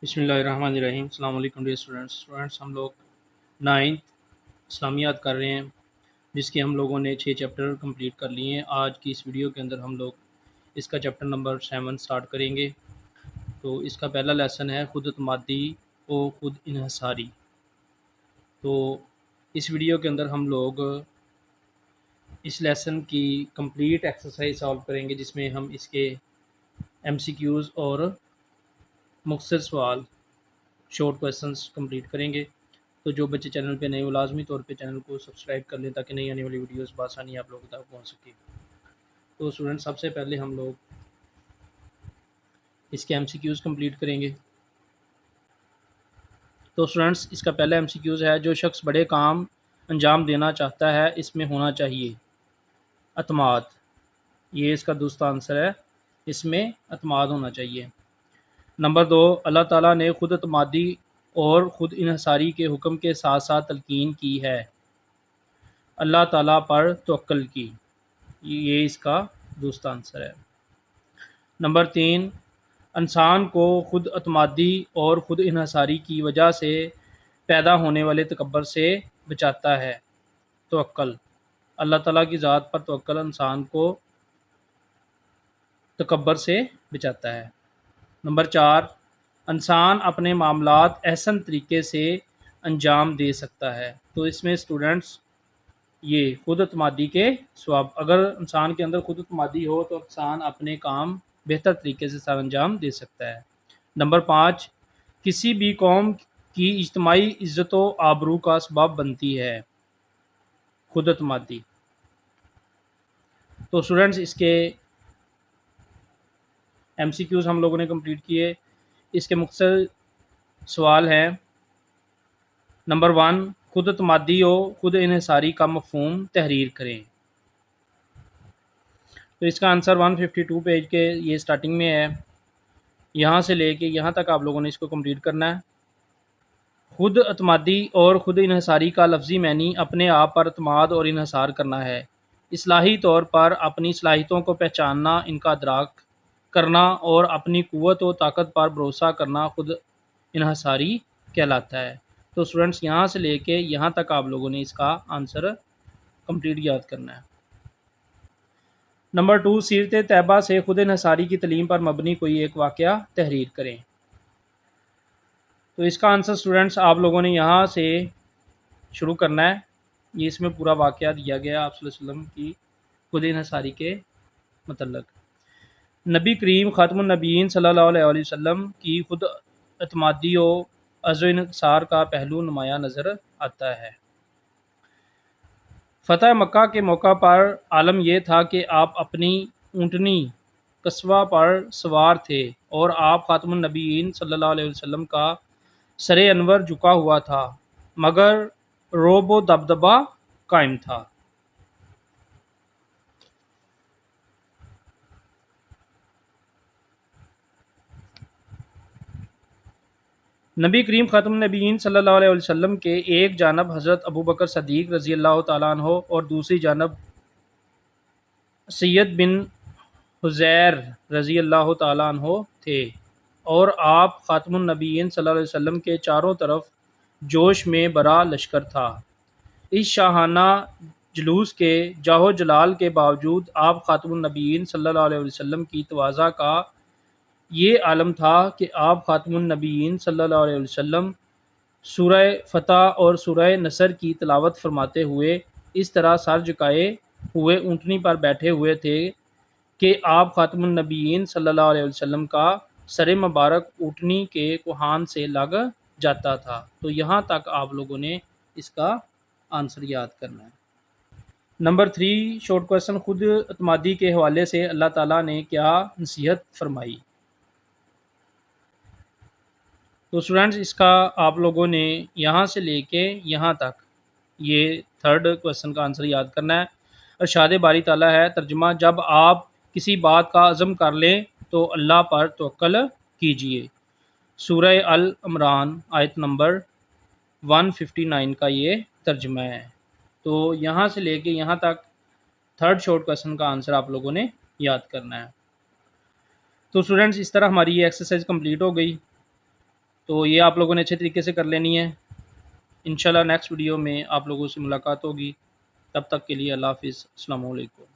بسم اللہ الرحمن الرحیم۔ السلام علیکم ڈیئر اسٹوڈنٹس ہم لوگ 9th اسلامیات کر رہے ہیں، جس کے ہم لوگوں نے 6 چیپٹر کمپلیٹ کر لیے ہیں۔ آج کی اس ویڈیو کے اندر ہم لوگ اس کا چیپٹر نمبر 7 سٹارٹ کریں گے۔ تو اس کا پہلا لیسن ہے خود اعتمادی و خود انحصاری۔ تو اس ویڈیو کے اندر ہم لوگ اس لیسن کی کمپلیٹ ایکسرسائز سالو کریں گے، جس میں ہم اس کے MCQs اور مختصر سوال شارٹ کویسچنس کمپلیٹ کریں گے۔ تو جو بچے چینل پہ نئے ہو لازمی طور پہ چینل کو سبسکرائب کر لیں تاکہ نئی آنے والی ویڈیوز بآسانی آپ لوگوں تک پہنچ سکے۔ تو اسٹوڈنٹ سب سے پہلے ہم لوگ اس کے MCQs کمپلیٹ کریں گے۔ تو اسٹوڈنٹس اس کا پہلا MCQs ہے، جو شخص بڑے کام انجام دینا چاہتا ہے اس میں ہونا چاہیے اعتماد۔ یہ اس کا دوسرا آنسر ہے، اس میں اعتماد ہونا چاہیے۔ نمبر 2، اللہ تعالیٰ نے خود اعتمادی اور خود انحصاری کے حکم کے ساتھ ساتھ تلقین کی ہے اللہ تعالیٰ پر توکل کی۔ یہ اس کا دوسرا آنسر ہے۔ نمبر 3، انسان کو خود اعتمادی اور خود انحصاری کی وجہ سے پیدا ہونے والے تکبر سے بچاتا ہے توکل۔ اللہ تعالیٰ کی ذات پر توکل انسان کو تکبر سے بچاتا ہے۔ نمبر 4، انسان اپنے معاملات احسن طریقے سے انجام دے سکتا ہے۔ تو اس میں اسٹوڈنٹس یہ خود اعتمادی کے ثواب، اگر انسان کے اندر خود اعتمادی ہو تو انسان اپنے کام بہتر طریقے سے سر انجام دے سکتا ہے۔ نمبر 5، کسی بھی قوم کی اجتماعی عزت و آبرو کا سبب بنتی ہے خود اعتمادی۔ تو اسٹوڈنٹس اس کے MCQs ہم لوگوں نے کمپلیٹ کیے۔ اس کے مختصر سوال ہیں۔ نمبر 1، خود اعتمادی و خود انحصاری کا مفہوم تحریر کریں۔ تو اس کا آنسر 152 پیج کے یہ سٹارٹنگ میں ہے، یہاں سے لے کے یہاں تک آپ لوگوں نے اس کو کمپلیٹ کرنا ہے۔ خود اعتمادی اور خود انحصاری کا لفظی معنی اپنے آپ پر اعتماد اور انحصار کرنا ہے، اصلاحی طور پر اپنی صلاحیتوں کو پہچاننا، ان کا ادراک کرنا اور اپنی قوت و طاقت پر بھروسہ کرنا خود انحصاری کہلاتا ہے۔ تو اسٹوڈنٹس یہاں سے لے کے یہاں تک آپ لوگوں نے اس کا آنسر کمپلیٹ یاد کرنا ہے۔ نمبر 2، سیرت طیبہ سے خود انحصاری کی تعلیم پر مبنی کوئی ایک واقعہ تحریر کریں۔ تو اس کا آنسر اسٹوڈنٹس آپ لوگوں نے یہاں سے شروع کرنا ہے۔ یہ اس میں پورا واقعہ دیا گیا آپ صلی اللہ علیہ وسلم کی خود انحصاری کے متعلق۔ نبی کریم خاتم النبیین صلی اللہ علیہ وسلم کی خود اعتمادی و عزم و انحصار کا پہلو نمایاں نظر آتا ہے۔ فتح مکہ کے موقع پر عالم یہ تھا کہ آپ اپنی اونٹنی قصوہ پر سوار تھے اور آپ خاتم النبیین صلی اللہ علیہ وسلم کا سر انور جھکا ہوا تھا، مگر رعب و دبدبہ قائم تھا۔ نبی کریم خاتم النبیین صلی اللہ علیہ وسلم کے ایک جانب حضرت ابوبکر صدیق رضی اللہ تعالیٰ عنہ اور دوسری جانب سید بن حذیر رضی اللہ تعالیٰ عنہ تھے، اور آپ خاتم النبیین صلی اللہ علیہ وسلم کے چاروں طرف جوش میں بھرا لشکر تھا۔ اس شاہانہ جلوس کے جاہ و جلال کے باوجود آپ خاتم النبیین صلی اللہ علیہ وسلم کی تواضع کا یہ عالم تھا کہ آپ خاتم النبیین صلی اللہ علیہ وسلم سورہ فتح اور سورہ نصر کی تلاوت فرماتے ہوئے اس طرح سر جھکائے ہوئے اونٹنی پر بیٹھے ہوئے تھے کہ آپ خاتم النبیین صلی اللہ علیہ وسلم کا سر مبارک اونٹنی کے کوہان سے لگ جاتا تھا۔ تو یہاں تک آپ لوگوں نے اس کا آنسر یاد کرنا ہے۔ نمبر 3، شارٹ کویسچن، خود اعتمادی کے حوالے سے اللہ تعالیٰ نے کیا نصیحت فرمائی؟ تو اسٹوڈنٹس اس کا آپ لوگوں نے یہاں سے لے کے یہاں تک یہ 3rd کویسچن کا آنسر یاد کرنا ہے۔ ارشاد باری تعالیٰ ہے، ترجمہ، جب آپ کسی بات کا عزم کر لیں تو اللہ پر توکل کیجئے۔ سورہ العمران آیت نمبر 159 کا یہ ترجمہ ہے۔ تو یہاں سے لے کے یہاں تک 3rd شارٹ کویسچن کا آنسر آپ لوگوں نے یاد کرنا ہے۔ تو اسٹوڈنٹس اس طرح ہماری یہ ایکسرسائز کمپلیٹ ہو گئی۔ تو یہ آپ لوگوں نے اچھے طریقے سے کر لینی ہے۔ انشاءاللہ نیکسٹ ویڈیو میں آپ لوگوں سے ملاقات ہوگی، تب تک کے لیے اللہ حافظ، السلام علیکم۔